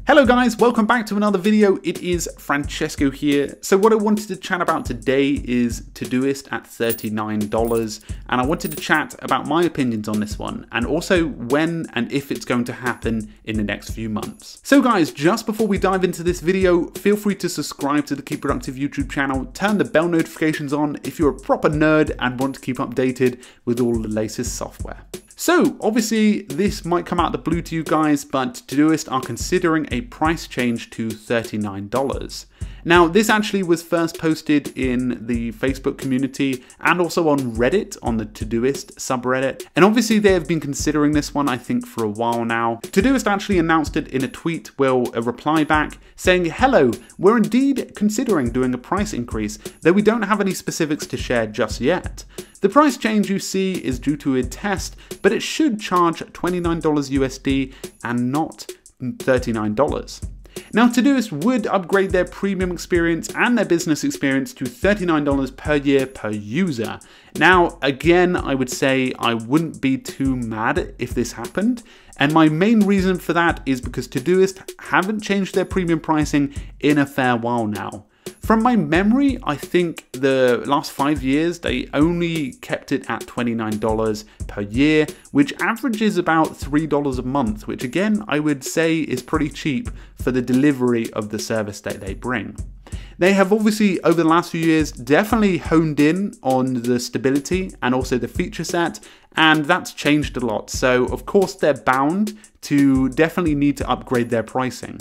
Hello guys, welcome back to another video. It is Francesco here. So what I wanted to chat about today is Todoist at $39, and I wanted to chat about my opinions on this one and also when and if it's going to happen in the next few months. So guys, just before we dive into this video, feel free to subscribe to the Keep Productive YouTube channel, turn the bell notifications on if you're a proper nerd and want to keep updated with all the latest software. So obviously this might come out of the blue to you guys, but Todoist are considering a price change to $39. Now this actually was first posted in the Facebook community and also on Reddit, on the Todoist subreddit. And obviously they have been considering this one, I think, for a while now. Todoist actually announced it in a tweet, well, a reply back saying, "Hello, we're indeed considering doing a price increase, though we don't have any specifics to share just yet. The price change you see is due to a test, but it should charge $29 USD and not $39. Now Todoist would upgrade their premium experience and their business experience to $39 per year per user. Now again, I would say I wouldn't be too mad if this happened, and my main reason for that is because Todoist haven't changed their premium pricing in a fair while now. From my memory, I think the last 5 years, they only kept it at $29 per year, which averages about $3 a month, which again, I would say is pretty cheap for the delivery of the service that they bring. They have obviously, over the last few years, definitely honed in on the stability and also the feature set, and that's changed a lot. So of course, they're bound to definitely need to upgrade their pricing.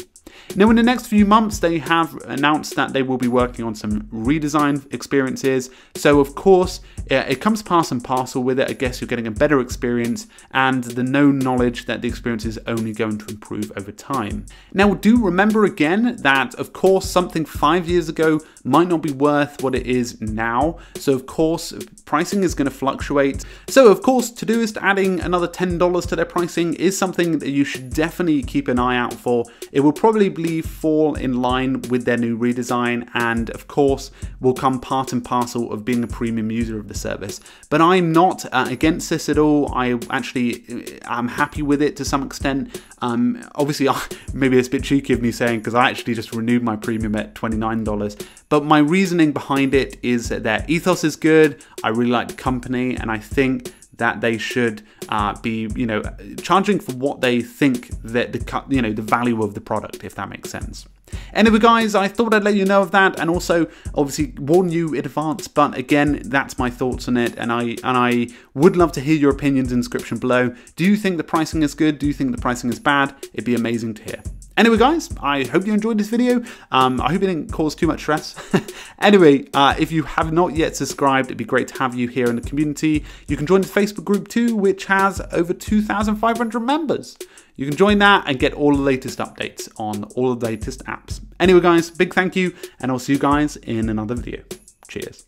Now in the next few months, they have announced that they will be working on some redesign experiences. So of course, it comes part and parcel with it. I guess you're getting a better experience and the known knowledge that the experience is only going to improve over time. Now do remember again that of course something 5 years ago might not be worth what it is now. So of course, pricing is going to fluctuate. So of course, Todoist adding another $10 to their pricing is something that you should definitely keep an eye out for. It will probably fall in line with their new redesign, and of course will come part and parcel of being a premium user of the service. But I'm not against this at all. I'm happy with it to some extent. Obviously, maybe it's a bit cheeky of me saying, because I actually just renewed my premium at $29. But my reasoning behind it is that their ethos is good. I really like the company, and I think that they should be, charging for what they think that the value of the product, if that makes sense. Anyway guys, I thought I'd let you know of that, and also obviously warn you in advance, but again, that's my thoughts on it, and I would love to hear your opinions in the description below. Do you think the pricing is good? Do you think the pricing is bad? It'd be amazing to hear. Anyway guys, I hope you enjoyed this video. I hope it didn't cause too much stress. Anyway, if you have not yet subscribed, it'd be great to have you here in the community. You can join the Facebook group too, which has over 2,500 members. You can join that and get all the latest updates on all of the latest apps. Anyway guys, big thank you, and I'll see you guys in another video. Cheers.